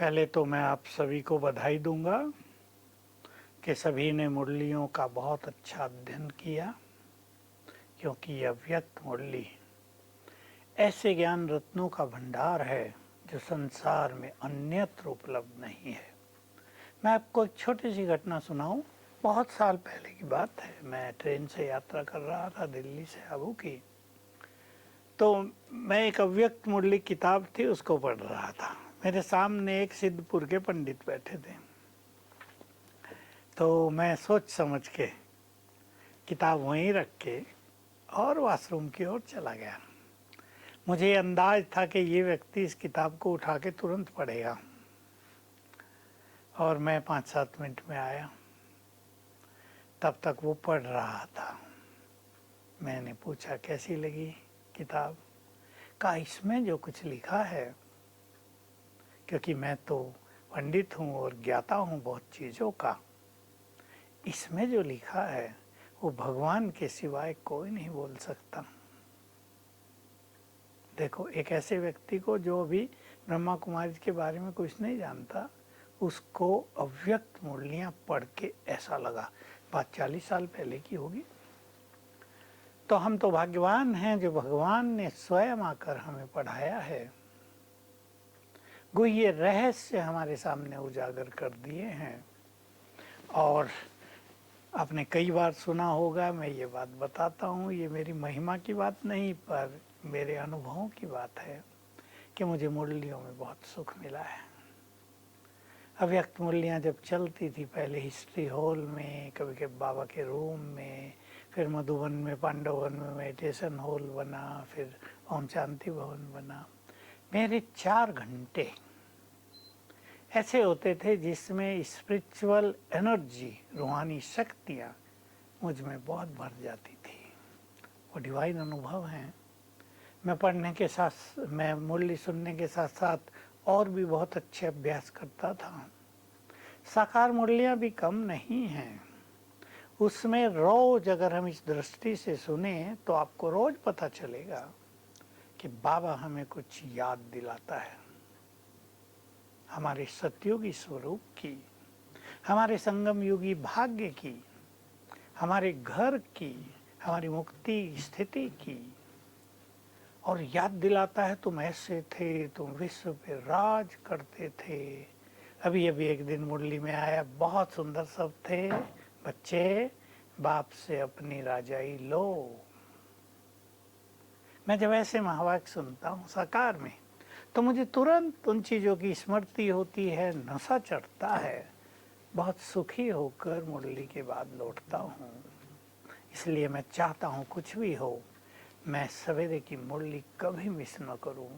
पहले तो मैं आप सभी को बधाई दूंगा कि सभी ने मुरलियों का बहुत अच्छा अध्ययन किया, क्योंकि यह अव्यक्त मुरली ऐसे ज्ञान रत्नों का भंडार है जो संसार में अन्यत्र उपलब्ध नहीं है। मैं आपको एक छोटी सी घटना सुनाऊं। बहुत साल पहले की बात है। मैं ट्रेन से यात्रा कर रहा था दिल्ली से आबू की। तो मैं एक अव्यक्त मुरली किताब थी उसको पढ़ रहा था। मेरे सामने एक सिद्धपुर के पंडित बैठे थे। तो मैं सोच समझ के किताब वहीं रख के और वॉशरूम की ओर चला गया। मुझे अंदाज था कि ये व्यक्ति इस किताब को उठा के तुरंत पढ़ेगा, और मैं 5-7 मिनट में आया। तब तक वो पढ़ रहा था। मैंने पूछा कैसी लगी किताब। कहा इसमें जो कुछ लिखा है, क्योंकि मैं तो पंडित हूँ और ज्ञाता हूँ बहुत चीज़ों का, इसमें जो लिखा है वो भगवान के सिवाय कोई नहीं बोल सकता। देखो, एक ऐसे व्यक्ति को जो अभी ब्रह्मा कुमारी के बारे में कुछ नहीं जानता, उसको अव्यक्त मुरलियाँ पढ़ के ऐसा लगा। बात 40 साल पहले की होगी। तो हम तो भाग्यवान हैं जो भगवान ने स्वयं आकर हमें पढ़ाया है। गुह्य रहस्य हमारे सामने उजागर कर दिए हैं। और आपने कई बार सुना होगा, मैं ये बात बताता हूँ, ये मेरी महिमा की बात नहीं पर मेरे अनुभवों की बात है कि मुझे मुरलियों में बहुत सुख मिला है। अव्यक्त मुरलियाँ जब चलती थी, पहले हिस्ट्री हॉल में, कभी कभी बाबा के रूम में, फिर मधुबन में पांडवन में मेडिटेशन हॉल बना, फिर ओम शांति भवन बना। मेरे 4 घंटे ऐसे होते थे जिसमें स्पिरिचुअल एनर्जी, रूहानी शक्तियाँ मुझ में बहुत भर जाती थी। वो डिवाइन अनुभव हैं। मैं पढ़ने के साथ, मैं मुरली सुनने के साथ साथ और भी बहुत अच्छे अभ्यास करता था। साकार मुरलियाँ भी कम नहीं हैं। उसमें रोज अगर हम इस दृष्टि से सुने तो आपको रोज पता चलेगा कि बाबा हमें कुछ याद दिलाता है, हमारे सतयुगी स्वरूप की, हमारे संगम युगी भाग्य की, हमारे घर की, हमारी मुक्ति स्थिति की। और याद दिलाता है तुम ऐसे थे, तुम विश्व पे राज करते थे। अभी अभी एक दिन मुरली में आया, बहुत सुंदर शब्द थे, बच्चे बाप से अपनी राजाई लो। मैं जब ऐसे महावाक्य सुनता हूँ साकार में, तो मुझे तुरंत उन चीज़ों की स्मृति होती है, नशा चढ़ता है। बहुत सुखी होकर मुरली के बाद लौटता हूँ। इसलिए मैं चाहता हूँ कुछ भी हो, मैं सवेरे की मुरली कभी मिस न करूँ।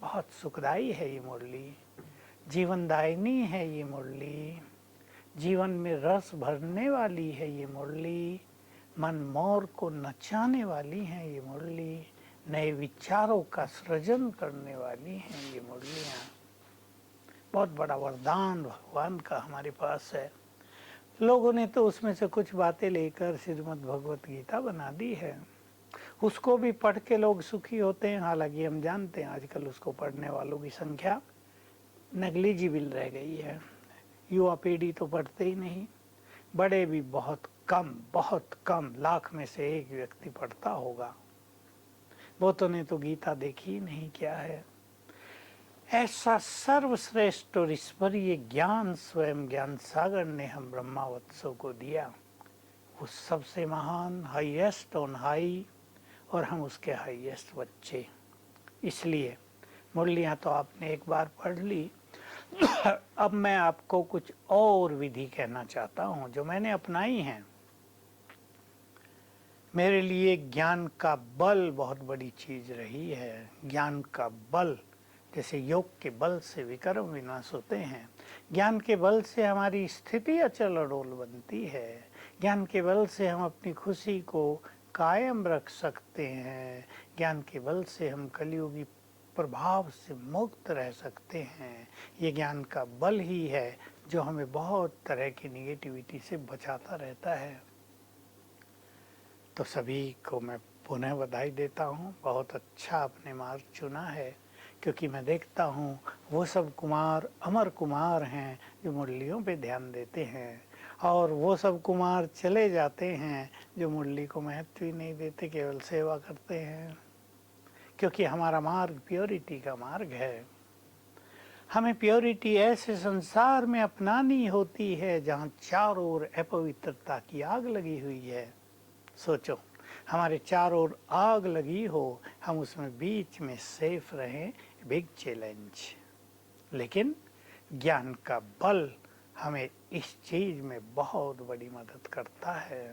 बहुत सुखदाई है ये मुरली, जीवनदायिनी है ये मुरली, जीवन में रस भरने वाली है ये मुरली, मन मोर को नचाने वाली है ये मुरली, नए विचारों का सृजन करने वाली हैं ये मुरलियाँ। बहुत बड़ा वरदान भगवान का हमारे पास है। लोगों ने तो उसमें से कुछ बातें लेकर श्रीमद् भगवत गीता बना दी है। उसको भी पढ़ के लोग सुखी होते हैं। हालांकि हम जानते हैं आजकल उसको पढ़ने वालों की संख्या नेग्लिजिबल रह गई है। युवा पीढ़ी तो पढ़ते ही नहीं, बड़े भी बहुत कम, लाख में से एक व्यक्ति पढ़ता होगा। बहुतों ने तो गीता देखी ही नहीं क्या है। ऐसा सर्वश्रेष्ठ और ईश्वरीय ज्ञान स्वयं ज्ञान सागर ने हम ब्रह्मावत्सों को दिया। वो सबसे महान, हाईएस्ट ऑन हाई, और हम उसके हाईएस्ट बच्चे। इसलिए मुरलियाँ तो आपने एक बार पढ़ ली। अब मैं आपको कुछ और विधि कहना चाहता हूँ जो मैंने अपनाई हैं। मेरे लिए ज्ञान का बल बहुत बड़ी चीज़ रही है। ज्ञान का बल, जैसे योग के बल से विकर्म विनाश होते हैं, ज्ञान के बल से हमारी स्थिति अचल अडोल बनती है। ज्ञान के बल से हम अपनी खुशी को कायम रख सकते हैं। ज्ञान के बल से हम कलियुगी प्रभाव से मुक्त रह सकते हैं। ये ज्ञान का बल ही है जो हमें बहुत तरह की निगेटिविटी से बचाता रहता है। तो सभी को मैं पुनः बधाई देता हूँ। बहुत अच्छा आपने मार्ग चुना है, क्योंकि मैं देखता हूँ वो सब कुमार अमर कुमार हैं जो मुरलियों पे ध्यान देते हैं, और वो सब कुमार चले जाते हैं जो मुरली को महत्व ही नहीं देते, केवल सेवा करते हैं। क्योंकि हमारा मार्ग प्योरिटी का मार्ग है। हमें प्योरिटी ऐसे संसार में अपनानी होती है जहाँ चारों ओर अपवित्रता की आग लगी हुई है। सोचो, हमारे चारों ओर आग लगी हो, हम उसमें बीच में सेफ रहें, बिग चैलेंज। लेकिन ज्ञान का बल हमें इस चीज में बहुत बड़ी मदद करता है।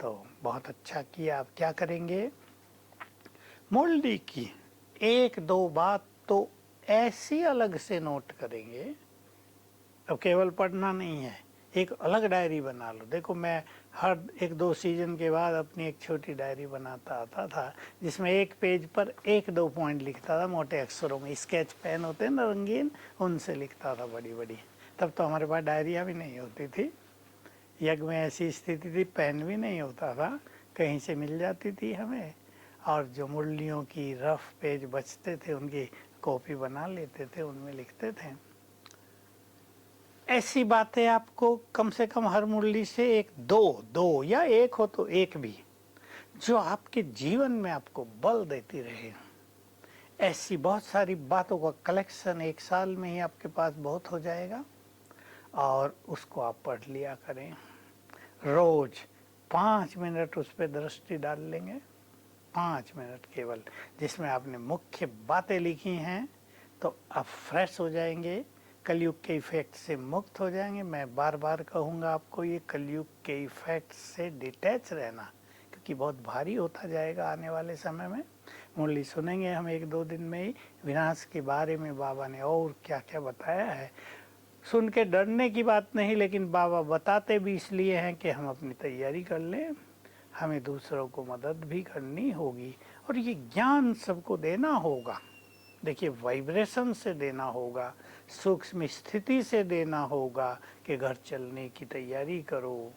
तो बहुत अच्छा किया। आप क्या करेंगे, मुरली की एक दो बात तो ऐसी अलग से नोट करेंगे। अब केवल पढ़ना नहीं है, एक अलग डायरी बना लो। देखो, मैं हर एक दो सीजन के बाद अपनी एक छोटी डायरी बनाता आता था, जिसमें एक पेज पर एक दो पॉइंट लिखता था मोटे अक्षरों में। स्केच पेन होते हैं ना रंगीन, उनसे लिखता था बड़ी बड़ी। तब तो हमारे पास डायरिया भी नहीं होती थी। यज्ञ में ऐसी स्थिति थी, पेन भी नहीं होता था, कहीं से मिल जाती थी हमें। और जो मुरलियों की रफ पेज बचते थे उनकी कॉपी बना लेते थे, उनमें लिखते थे। ऐसी बातें आपको कम से कम हर मुरली से एक दो या एक हो तो एक भी, जो आपके जीवन में आपको बल देती रहे। ऐसी बहुत सारी बातों का कलेक्शन एक साल में ही आपके पास बहुत हो जाएगा, और उसको आप पढ़ लिया करें। रोज 5 मिनट उस पर दृष्टि डाल लेंगे, 5 मिनट केवल, जिसमें आपने मुख्य बातें लिखी हैं, तो आप फ्रेश हो जाएंगे, कलयुग के इफेक्ट से मुक्त हो जाएंगे। मैं बार बार कहूँगा आपको, ये कलयुग के इफेक्ट से डिटैच रहना, क्योंकि बहुत भारी होता जाएगा आने वाले समय में। मुरली सुनेंगे हम एक दो दिन में ही विनाश के बारे में, बाबा ने और क्या क्या बताया है। सुन के डरने की बात नहीं, लेकिन बाबा बताते भी इसलिए हैं कि हम अपनी तैयारी कर लें। हमें दूसरों को मदद भी करनी होगी, और ये ज्ञान सबको देना होगा। देखिए, वाइब्रेशन से देना होगा, सूक्ष्म स्थिति से देना होगा कि घर चलने की तैयारी करो।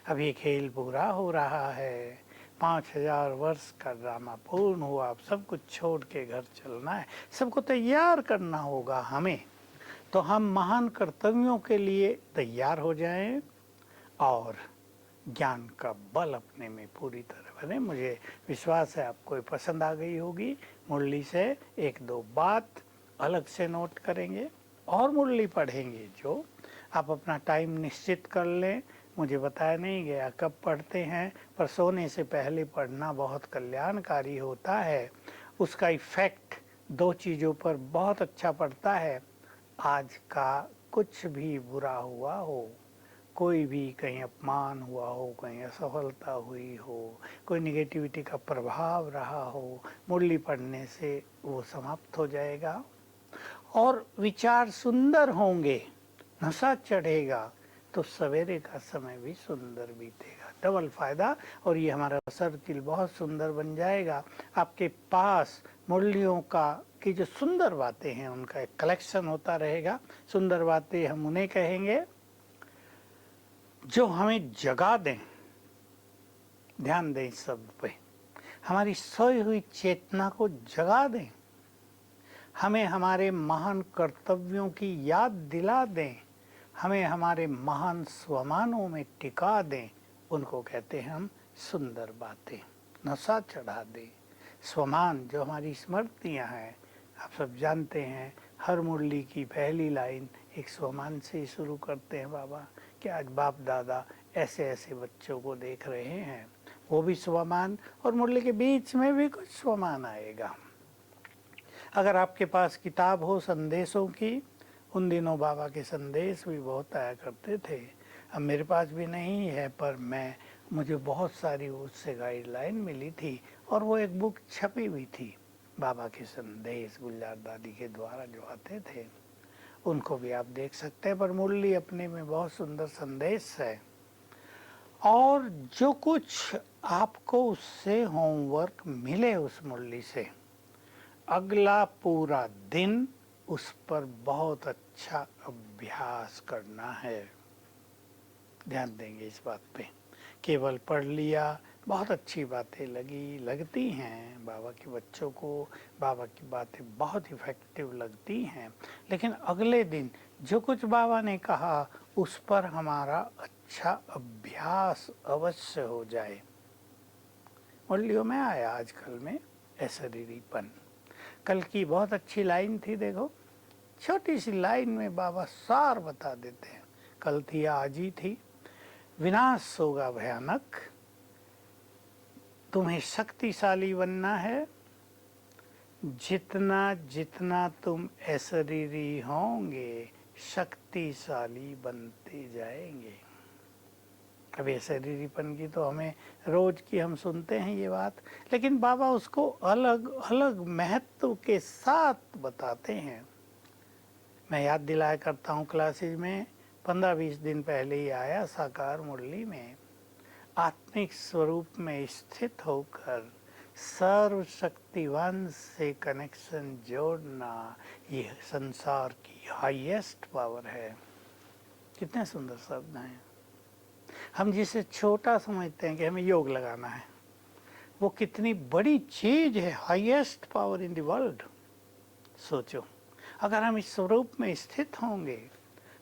अब ये खेल पूरा हो रहा है, 5000 वर्ष का ड्रामा पूर्ण हुआ, अब सब कुछ छोड़ के घर चलना है, सबको तैयार करना होगा हमें। तो हम महान कर्तव्यों के लिए तैयार हो जाएं, और ज्ञान का बल अपने में पूरी तरह बने। मुझे विश्वास है आपको पसंद आ गई होगी। मुरली से एक दो बात अलग से नोट करेंगे और मुरली पढ़ेंगे। जो आप अपना टाइम निश्चित कर लें। मुझे बताया नहीं गया कब पढ़ते हैं, पर सोने से पहले पढ़ना बहुत कल्याणकारी होता है। उसका इफेक्ट दो चीज़ों पर बहुत अच्छा पड़ता है। आज का कुछ भी बुरा हुआ हो, कोई भी कहीं अपमान हुआ हो, कहीं असफलता हुई हो, कोई निगेटिविटी का प्रभाव रहा हो, मुरली पढ़ने से वो समाप्त हो जाएगा, और विचार सुंदर होंगे, नशा चढ़ेगा तो सवेरे का समय भी सुंदर बीतेगा। डबल फायदा। और ये हमारा सर्किल बहुत सुंदर बन जाएगा। आपके पास मुरलियों का की जो सुंदर बातें हैं उनका एक कलेक्शन होता रहेगा। सुंदर बातें हम उन्हें कहेंगे जो हमें जगा दें। ध्यान दें इस शब्द पे, हमारी सोई हुई चेतना को जगा दें, हमें हमारे महान कर्तव्यों की याद दिला दें, हमें हमारे महान स्वमानों में टिका दें। उनको कहते हैं हम सुंदर बातें। नशा चढ़ा दें। स्वमान जो हमारी स्मृतियाँ हैं, आप सब जानते हैं, हर मुरली की पहली लाइन एक स्वमान से ही शुरू करते हैं बाबा, कि आज बाप दादा ऐसे ऐसे बच्चों को देख रहे हैं, वो भी स्वमान, और मुरली के बीच में भी कुछ स्वमान आएगा। अगर आपके पास किताब हो संदेशों की, उन दिनों बाबा के संदेश भी बहुत आया करते थे। अब मेरे पास भी नहीं है, पर मुझे बहुत सारी उससे गाइडलाइन मिली थी, और वो एक बुक छपी हुई थी, बाबा के संदेश गुलजार दादी के द्वारा जो आते थे, उनको भी आप देख सकते हैं। पर मुरली अपने में बहुत सुंदर संदेश है, और जो कुछ आपको उससे होमवर्क मिले उस मुरली से, अगला पूरा दिन उस पर बहुत अच्छा अभ्यास करना है। ध्यान देंगे इस बात पे, केवल पढ़ लिया, बहुत अच्छी बातें लगती हैं बाबा के बच्चों को, बाबा की बातें बहुत इफ़ेक्टिव लगती हैं, लेकिन अगले दिन जो कुछ बाबा ने कहा उस पर हमारा अच्छा अभ्यास अवश्य हो जाए। मुरलियों में आया आजकल में अशरीरीपन। कल की बहुत अच्छी लाइन थी, देखो छोटी सी लाइन में बाबा सार बता देते हैं। कल थी आज ही थी, विनाश होगा भयानक, तुम्हें शक्तिशाली बनना है, जितना जितना तुम अशरीरी होंगे शक्तिशाली बनते जाएंगे। अभी अशरीरीपन की तो हमें रोज की हम सुनते हैं ये बात, लेकिन बाबा उसको अलग अलग महत्व के साथ बताते हैं। मैं याद दिलाया करता हूँ क्लासेज में, 15-20 दिन पहले ही आया साकार मुरली में, आत्मिक स्वरूप में स्थित होकर सर्वशक्तिवान से कनेक्शन जोड़ना ये संसार की हाईएस्ट पावर है। कितने सुंदर शब्द हैं। हम जिसे छोटा समझते हैं कि हमें योग लगाना है, वो कितनी बड़ी चीज है, highest power in the world. सोचो, अगर हम इस स्वरूप में स्थित होंगे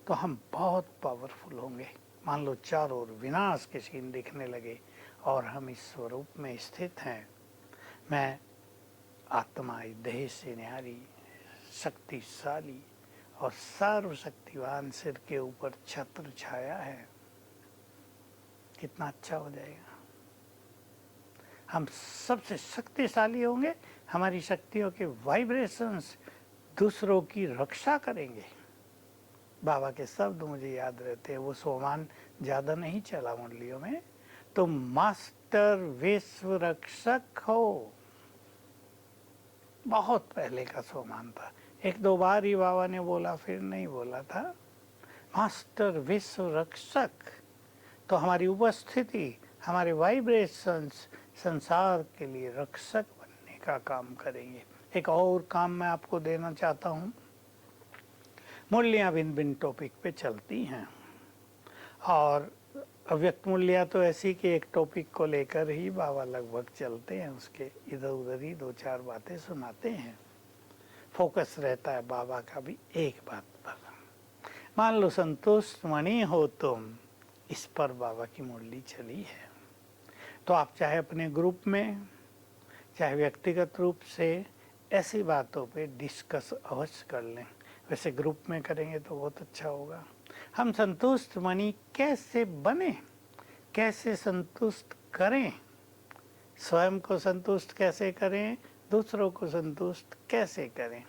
तो हम बहुत पावरफुल होंगे। मान लो चारों ओर विनाश के सीन दिखने लगे और हम इस स्वरूप में स्थित हैं। मैं आत्मा देह से न्यारी, शक्तिशाली और सर्वशक्तिवान सिर के ऊपर छत्र छाया है। कितना अच्छा हो जाएगा। हम सबसे शक्तिशाली होंगे, हमारी शक्तियों के वाइब्रेशंस दूसरों की रक्षा करेंगे। बाबा के शब्द मुझे याद रहते हैं, वो सोमान ज़्यादा नहीं चला मुरलियों में, तो मास्टर विश्व रक्षक हो, बहुत पहले का सोमान था। 1-2 बार ही बाबा ने बोला, फिर नहीं बोला था। मास्टर विश्व रक्षक, तो हमारी उपस्थिति, हमारे वाइब्रेशंस संसार के लिए रक्षक बनने का काम करेंगे। एक और काम मैं आपको देना चाहता हूँ। मूल्याँ भिन्न भिन्न टॉपिक पे चलती हैं और अव्यक्त मूल्य तो ऐसी कि एक टॉपिक को लेकर ही बाबा लगभग चलते हैं, उसके इधर उधर ही 2-4 बातें सुनाते हैं। फोकस रहता है बाबा का भी एक बात पर। मान लो संतुष्ट मणि हो तुम, इस पर बाबा की मुरली चली है। तो आप चाहे अपने ग्रुप में, चाहे व्यक्तिगत रूप से ऐसी बातों पे डिस्कस अवश्य कर लें। वैसे ग्रुप में करेंगे तो बहुत अच्छा होगा। हम संतुष्ट मणि कैसे बने, कैसे संतुष्ट करें, स्वयं को संतुष्ट कैसे करें, दूसरों को संतुष्ट कैसे करें।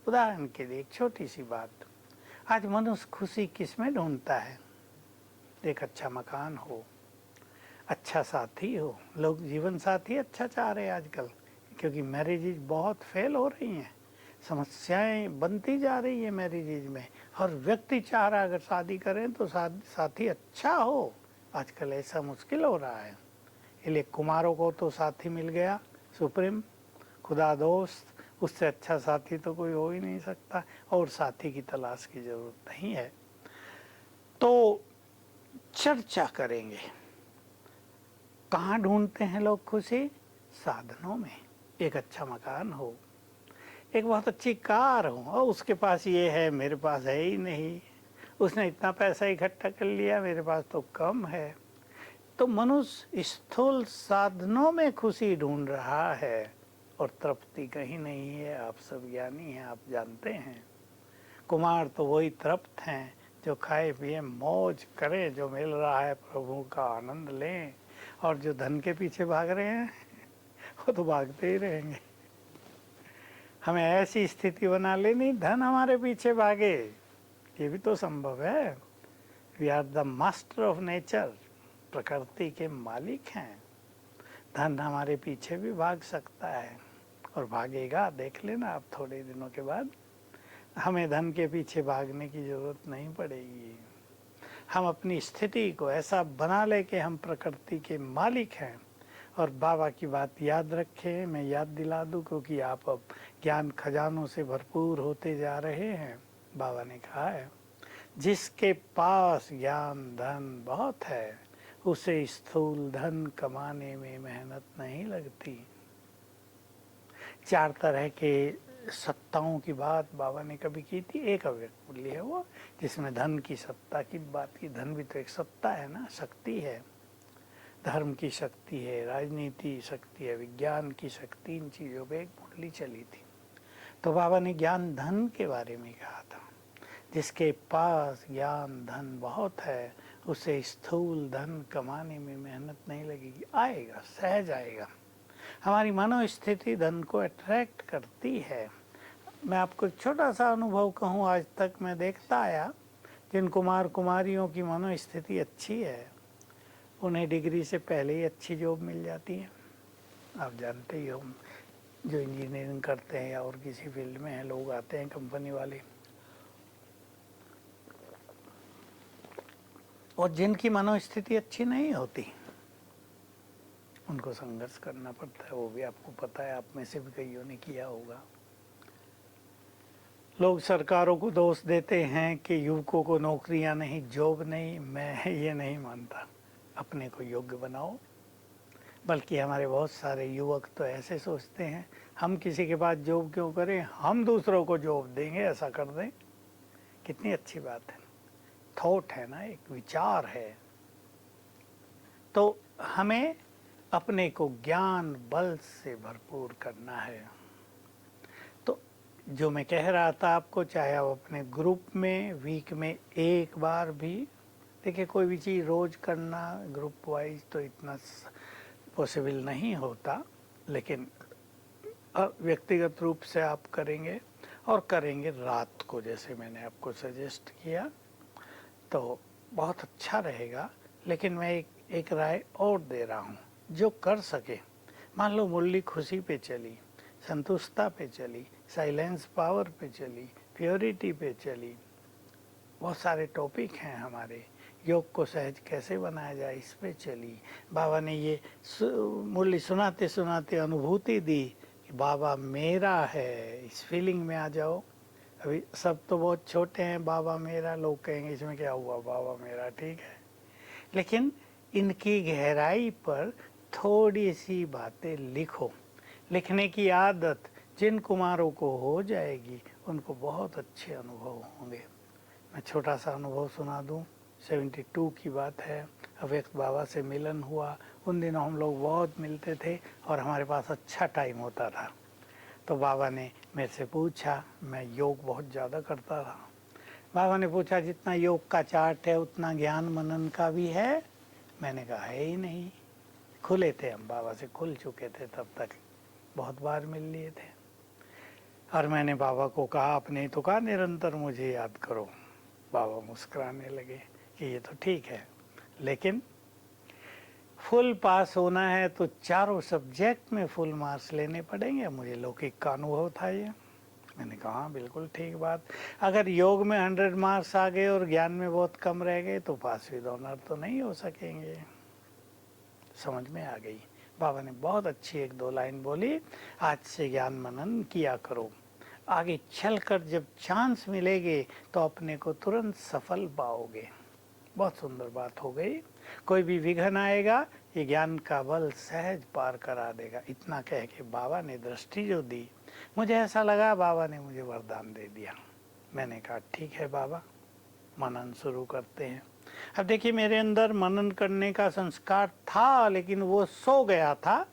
उदाहरण के लिए एक छोटी सी बात, आज मनुष्य खुशी किस में ढूंढता है? एक अच्छा मकान हो, अच्छा साथी हो। लोग जीवन साथी अच्छा चाह रहे हैं आजकल, क्योंकि मैरिजेज बहुत फेल हो रही हैं, समस्याएं बनती जा रही है मैरिजेज में। हर व्यक्ति चाह रहा है अगर शादी करें तो साथी अच्छा हो। आजकल ऐसा मुश्किल हो रहा है, इसलिए कुमारों को तो साथी मिल गया सुप्रीम, खुदा दोस्त, उससे अच्छा साथी तो कोई हो ही नहीं सकता, और साथी की तलाश की जरूरत नहीं है। तो चर्चा करेंगे, कहाँ ढूंढते हैं लोग खुशी? साधनों में। एक अच्छा मकान हो, एक बहुत अच्छी कार हो, और उसके पास ये है मेरे पास है ही नहीं, उसने इतना पैसा इकट्ठा कर लिया मेरे पास तो कम है। तो मनुष्य स्थूल साधनों में खुशी ढूंढ रहा है और तृप्ति कहीं नहीं है। आप सब ज्ञानी हैं, आप जानते हैं। कुमार तो वही तृप्त हैं जो खाए पिए मौज करें, जो मिल रहा है प्रभु का आनंद लें। और जो धन के पीछे भाग रहे हैं वो तो भागते ही रहेंगे। हमें ऐसी स्थिति बना लेनी, धन हमारे पीछे भागे, ये भी तो संभव है। We are the master of nature, प्रकृति के मालिक हैं। धन हमारे पीछे भी भाग सकता है और भागेगा, देख लेना आप थोड़े दिनों के बाद। हमें धन के पीछे भागने की जरूरत नहीं पड़ेगी। हम अपनी स्थिति को ऐसा बना ले कि हम प्रकृति के मालिक हैं। और बाबा की बात याद रखें, मैं याद दिला दूं, क्योंकि आप अब ज्ञान खजानों से भरपूर होते जा रहे हैं। बाबा ने कहा है, जिसके पास ज्ञान धन बहुत है उसे स्थूल धन कमाने में मेहनत नहीं लगती। 4 तरह के सत्ताओं की बात बाबा ने कभी की थी। एक अव्यक्त मूल्य है वो, जिसमें धन की सत्ता की बात की। धन भी तो एक सत्ता है ना, शक्ति है। धर्म की शक्ति है, राजनीति शक्ति है, विज्ञान की शक्ति। इन चीज़ों पे एक मुरली चली थी। तो बाबा ने ज्ञान धन के बारे में कहा था। जिसके पास ज्ञान धन बहुत है, उसे स्थूल धन कमाने में मेहनत नहीं लगेगी, आएगा, सहज आएगा। हमारी मनोस्थिति धन को अट्रैक्ट करती है। मैं आपको एक छोटा सा अनुभव कहूँ, आज तक मैं देखता आया, जिन कुमार कुमारियों की मनोस्थिति अच्छी है, उन्हें डिग्री से पहले ही अच्छी जॉब मिल जाती है। आप जानते ही हो, जो इंजीनियरिंग करते हैं या और किसी फील्ड में हैं, लोग आते हैं कंपनी वाले, और जिनकी मनोस्थिति अच्छी नहीं होती, उनको संघर्ष करना पड़ता है। वो भी आपको पता है, आप में से भी कईयों ने किया होगा। लोग सरकारों को दोष देते हैं कि युवकों को नौकरियां नहीं, जॉब नहीं। मैं ये नहीं मानता। अपने को योग्य बनाओ। बल्कि हमारे बहुत सारे युवक तो ऐसे सोचते हैं, हम किसी के पास जॉब क्यों करें, हम दूसरों को जॉब देंगे, ऐसा कर दें। कितनी अच्छी बात है। थॉट है ना, एक विचार है। तो हमें अपने को ज्ञान बल से भरपूर करना है। तो जो मैं कह रहा था आपको, चाहे आप अपने ग्रुप में वीक में एक बार भी, देखिए कोई भी चीज़ रोज करना ग्रुप वाइज तो इतना पॉसिबल नहीं होता, लेकिन व्यक्तिगत रूप से आप करेंगे, और करेंगे रात को, जैसे मैंने आपको सजेस्ट किया, तो बहुत अच्छा रहेगा। लेकिन मैं एक राय और दे रहा हूँ, जो कर सके। मान लो मुरली खुशी पे चली, संतुष्टता पे चली, साइलेंस पावर पे चली, प्योरिटी पे चली, बहुत सारे टॉपिक हैं हमारे। योग को सहज कैसे बनाया जाए, इस पे चली। बाबा ने ये मुरली सुनाते सुनाते अनुभूति दी कि बाबा मेरा है, इस फीलिंग में आ जाओ। अभी सब तो बहुत छोटे हैं, बाबा मेरा, लोग कहेंगे इसमें क्या हुआ, बाबा मेरा ठीक है। लेकिन इनकी गहराई पर थोड़ी सी बातें लिखो। लिखने की आदत जिन कुमारों को हो जाएगी, उनको बहुत अच्छे अनुभव होंगे। मैं छोटा सा अनुभव सुना दूं। 72 की बात है, अव्यक्त बाबा से मिलन हुआ। उन दिनों हम लोग बहुत मिलते थे और हमारे पास अच्छा टाइम होता था। तो बाबा ने मेरे से पूछा, मैं योग बहुत ज़्यादा करता था। बाबा ने पूछा, जितना योग का चार्ट है उतना ज्ञान मनन का भी है? मैंने कहा है ही नहीं। खुले थे हम, बाबा से खुल चुके थे तब तक, बहुत बार मिल लिए थे। और मैंने बाबा को कहा, आपने तो कहा निरंतर मुझे याद करो। बाबा मुस्कुराने लगे कि ये तो ठीक है, लेकिन फुल पास होना है तो चारों सब्जेक्ट में फुल मार्क्स लेने पड़ेंगे। मुझे लौकिक का अनुभव था ये। मैंने कहा हाँ बिल्कुल ठीक बात। अगर योग में 100 मार्क्स आ गए और ज्ञान में बहुत कम रह गए तो पास विद ऑनर तो नहीं हो सकेंगे। समझ में आ गई। बाबा ने बहुत अच्छी 1-2 लाइन बोली, आज से ज्ञान मनन किया करो। आगे चलकर जब चांस मिलेगे तो अपने को तुरंत सफल पाओगे। बहुत सुंदर बात हो गई। कोई भी विघ्न आएगा, ये ज्ञान का बल सहज पार करा देगा। इतना कह के बाबा ने दृष्टि जो दी, मुझे ऐसा लगा बाबा ने मुझे वरदान दे दिया। मैंने कहा ठीक है बाबा, मनन शुरू करते हैं। अब देखिए, मेरे अंदर मनन करने का संस्कार था, लेकिन वो सो गया था,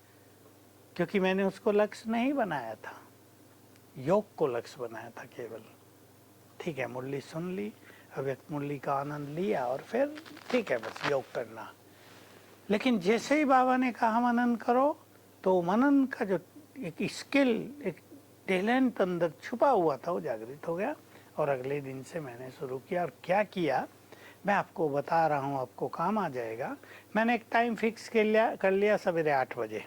क्योंकि मैंने उसको लक्ष्य नहीं बनाया था, योग को लक्ष्य बनाया था केवल। ठीक है, मुरली सुन ली, अव्यक्त मुरली का आनंद लिया, और फिर ठीक है बस योग करना। लेकिन जैसे ही बाबा ने कहा मनन करो, तो मनन का जो एक स्किल, एक टैलेंट अंदर छुपा हुआ था, वो जागृत हो गया। और अगले दिन से मैंने शुरू किया। और क्या किया मैं आपको बता रहा हूँ, आपको काम आ जाएगा। मैंने एक टाइम फिक्स कर लिया सवेरे 8 बजे,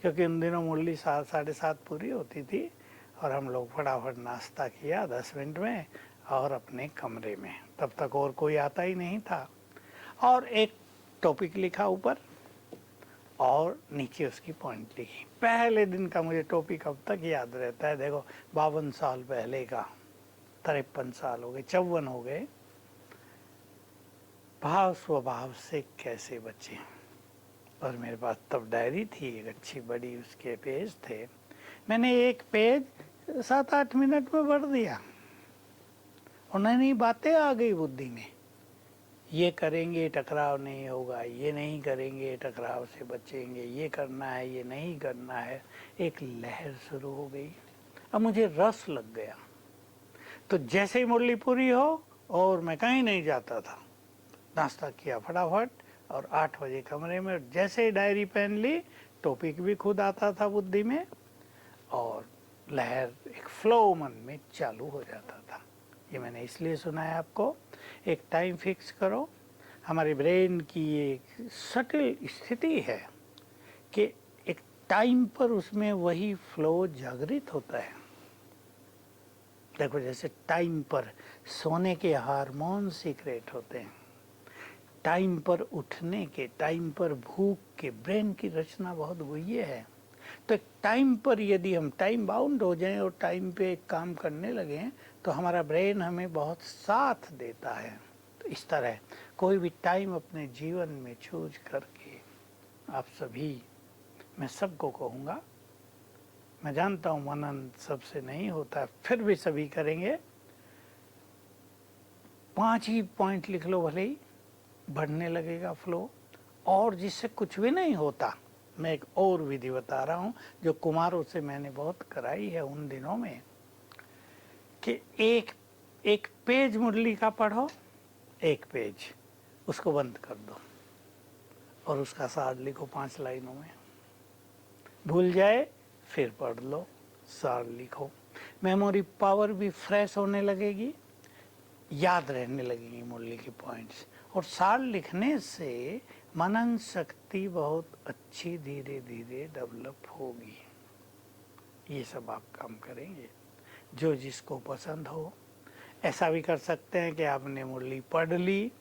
क्योंकि उन दिनों मुरली 7-7:30 पूरी होती थी। और हम लोग फटाफट नाश्ता किया 10 मिनट में, और अपने कमरे में, तब तक और कोई आता ही नहीं था। और एक टॉपिक लिखा ऊपर, और नीचे उसकी पॉइंट लिखी। पहले दिन का मुझे टॉपिक अब तक याद रहता है। देखो, 52 साल पहले का, 53 साल हो गए, 54 हो गए, भाव स्वभाव से कैसे बचें। और मेरे पास तब डायरी थी एक अच्छी बड़ी, उसके पेज थे। मैंने एक पेज 7-8 मिनट में भर दिया और नई नई बातें आ गई बुद्धि में। ये करेंगे टकराव नहीं होगा, ये नहीं करेंगे टकराव से बचेंगे, ये करना है, ये नहीं करना है। एक लहर शुरू हो गई। अब मुझे रस लग गया। तो जैसे ही मुरली पूरी हो और मैं कहीं नहीं जाता था, नाश्ता किया फटाफट और 8 बजे कमरे में जैसे ही डायरी पेन ली, टॉपिक भी खुद आता था बुद्धि में और लहर एक फ्लो मन में चालू हो जाता था। ये मैंने इसलिए सुना है आपको। एक टाइम फिक्स करो। हमारे ब्रेन की एक सटल स्थिति है कि एक टाइम पर उसमें वही फ्लो जागृत होता है। देखो जैसे टाइम पर सोने के हार्मोन सीक्रेट होते हैं, टाइम पर उठने के, टाइम पर भूख के, ब्रेन की रचना बहुत गुह्य है। तो एक टाइम पर यदि हम टाइम बाउंड हो जाएं और टाइम पे एक काम करने लगें तो हमारा ब्रेन हमें बहुत साथ देता है। तो इस तरह कोई भी टाइम अपने जीवन में चूज करके आप सभी, मैं सबको कहूँगा, मैं जानता हूँ मनन सबसे नहीं होता, फिर भी सभी करेंगे। 5 ही पॉइंट लिख लो, भले ही बढ़ने लगेगा फ्लो। और जिससे कुछ भी नहीं होता, मैं एक और विधि बता रहा हूँ जो कुमारों से मैंने बहुत कराई है उन दिनों में, कि एक पेज मुरली का पढ़ो, एक पेज उसको बंद कर दो और उसका सार लिखो 5 लाइनों में। भूल जाए फिर पढ़ लो, सार लिखो। मेमोरी पावर भी फ्रेश होने लगेगी, याद रहने लगेंगी मुरली के पॉइंट्स। और सार लिखने से मनन शक्ति बहुत अच्छी धीरे धीरे डेवलप होगी। ये सब आप काम करेंगे जो जिसको पसंद हो। ऐसा भी कर सकते हैं कि आपने मुरली पढ़ ली,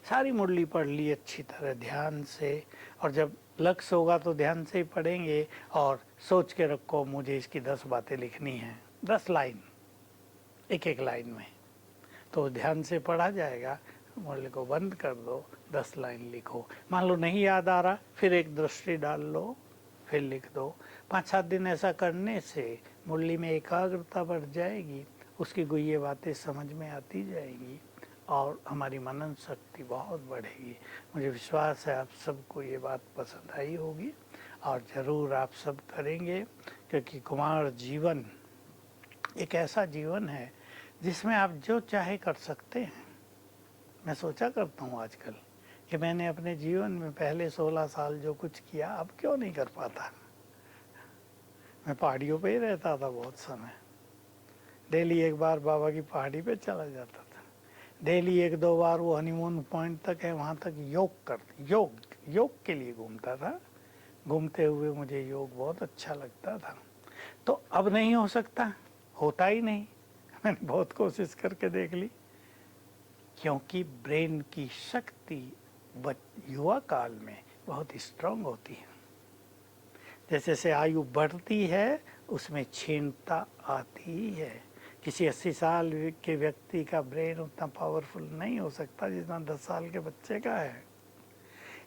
सारी मुरली पढ़ ली अच्छी तरह ध्यान से, और जब लक्ष्य होगा तो ध्यान से ही पढ़ेंगे और सोच के रखो मुझे इसकी 10 बातें लिखनी हैं, 10 लाइन, एक लाइन में, तो ध्यान से पढ़ा जाएगा। मुरली को बंद कर दो, 10 लाइन लिखो। मान लो नहीं याद आ रहा, फिर एक दृष्टि डाल लो, फिर लिख दो। 5-7 दिन ऐसा करने से मुरली में एकाग्रता बढ़ जाएगी, उसकी गुह्य बातें समझ में आती जाएंगी और हमारी मनन शक्ति बहुत बढ़ेगी। मुझे विश्वास है आप सबको ये बात पसंद आई होगी और ज़रूर आप सब करेंगे, क्योंकि कुमार जीवन एक ऐसा जीवन है जिसमें आप जो चाहे कर सकते हैं। मैं सोचा करता हूँ आजकल कि मैंने अपने जीवन में पहले 16 साल जो कुछ किया अब क्यों नहीं कर पाता। मैं पहाड़ियों पे ही रहता था बहुत समय, डेली एक बार बाबा की पहाड़ी पे चला जाता था, डेली 1-2 बार वो हनीमून पॉइंट तक है वहाँ तक योग के लिए घूमता था। घूमते हुए मुझे योग बहुत अच्छा लगता था। तो अब नहीं हो सकता, होता ही नहीं। मैंने बहुत कोशिश करके देख ली, क्योंकि ब्रेन की शक्ति युवा काल में बहुत स्ट्रांग होती है। जैसे जैसे आयु बढ़ती है उसमें क्षीणता आती ही है। किसी 80 साल के व्यक्ति का ब्रेन उतना पावरफुल नहीं हो सकता जितना 10 साल के बच्चे का है।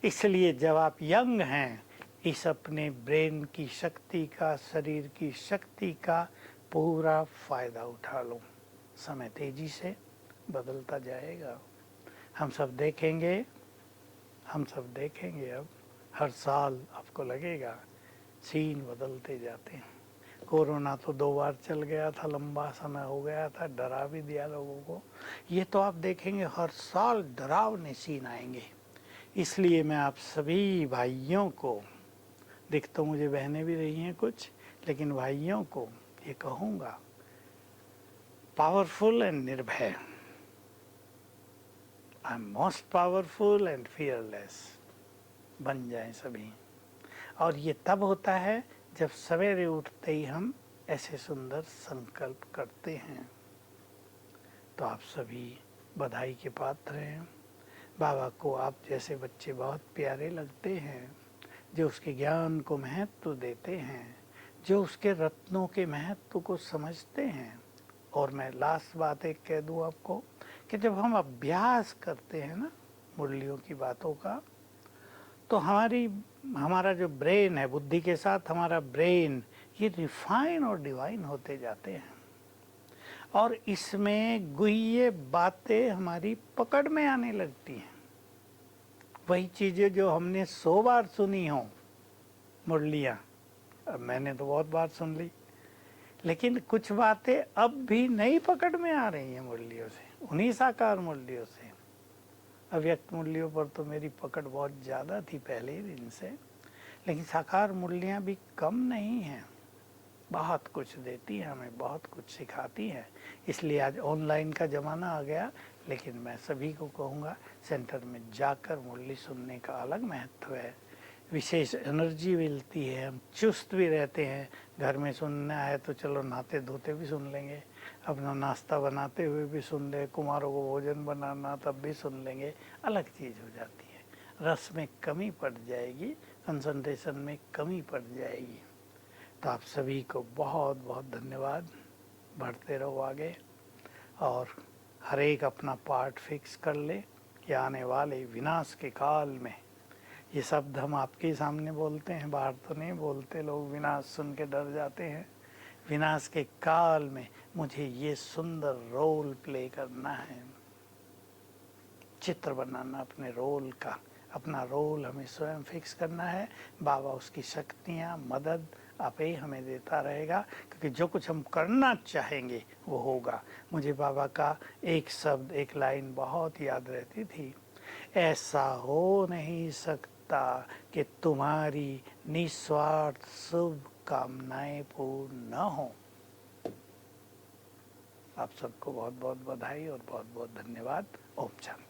इसलिए जब आप यंग हैं, इस अपने ब्रेन की शक्ति का, शरीर की शक्ति का पूरा फायदा उठा लो। समय तेजी से बदलता जाएगा। हम सब देखेंगे अब हर साल आपको लगेगा सीन बदलते जाते हैं। कोरोना तो 2 बार चल गया था, लंबा समय हो गया था, डरा भी दिया लोगों को। ये तो आप देखेंगे हर साल डरावने सीन आएंगे। इसलिए मैं आप सभी भाइयों को, दिख तो मुझे बहनें भी रही हैं कुछ, लेकिन भाइयों को ये कहूँगा, पावरफुल एंड निर्भय, I am most powerful and fearless बन जाएं सभी। और ये तब होता है जब सवेरे उठते ही हम ऐसे सुंदर संकल्प करते हैं। तो आप सभी बधाई के पात्र हैं। बाबा को आप जैसे बच्चे बहुत प्यारे लगते हैं, जो उसके ज्ञान को महत्व देते हैं, जो उसके रत्नों के महत्व को समझते हैं। और मैं लास्ट बात एक कह दूँ आपको कि जब हम अभ्यास करते हैं ना मुरलियों की बातों का, तो हमारा जो ब्रेन है, बुद्धि के साथ हमारा ब्रेन, ये रिफाइन और डिवाइन होते जाते हैं और इसमें गुह्य बातें हमारी पकड़ में आने लगती हैं। वही चीज़ें जो हमने 100 बार सुनी हो मुरलियाँ, अब मैंने तो बहुत बार सुन ली, लेकिन कुछ बातें अब भी नई पकड़ में आ रही हैं मुरलियों से, उन्हीं साकार मुरलियों से। अव्यक्त मुरलियों पर तो मेरी पकड़ बहुत ज़्यादा थी पहले ही दिन से, लेकिन साकार मुरलियाँ भी कम नहीं हैं, बहुत कुछ देती हैं हमें, बहुत कुछ सिखाती हैं। इसलिए आज ऑनलाइन का ज़माना आ गया, लेकिन मैं सभी को कहूँगा सेंटर में जाकर मुरली सुनने का अलग महत्व है, विशेष एनर्जी मिलती है, हम चुस्त भी रहते हैं। घर में सुनना है तो चलो नहाते धोते भी सुन लेंगे, अपना नाश्ता बनाते हुए भी सुन ले, कुमारों को भोजन बनाना तब भी सुन लेंगे, अलग चीज़ हो जाती है। रस में कमी पड़ जाएगी, कंसंट्रेशन में कमी पड़ जाएगी। तो आप सभी को बहुत बहुत धन्यवाद। बढ़ते रहो आगे और हर एक अपना पार्ट फिक्स कर ले कि आने वाले विनाश के काल में, ये शब्द हम आपके सामने बोलते हैं, बाहर तो नहीं बोलते, लोग विनाश सुन के डर जाते हैं। विनाश के काल में मुझे ये सुंदर रोल प्ले करना है, चित्र बनाना अपने रोल का, अपना रोल हमें स्वयं फिक्स करना है। बाबा उसकी शक्तियाँ, मदद आप ही हमें देता रहेगा, क्योंकि जो कुछ हम करना चाहेंगे वो होगा। मुझे बाबा का एक शब्द, एक लाइन बहुत याद रहती थी, ऐसा हो नहीं सकता कि तुम्हारी निस्वार्थ शुभ कामनाएं पूर्ण न हो। आप सबको बहुत बहुत बधाई और बहुत बहुत धन्यवाद। ओम शांति।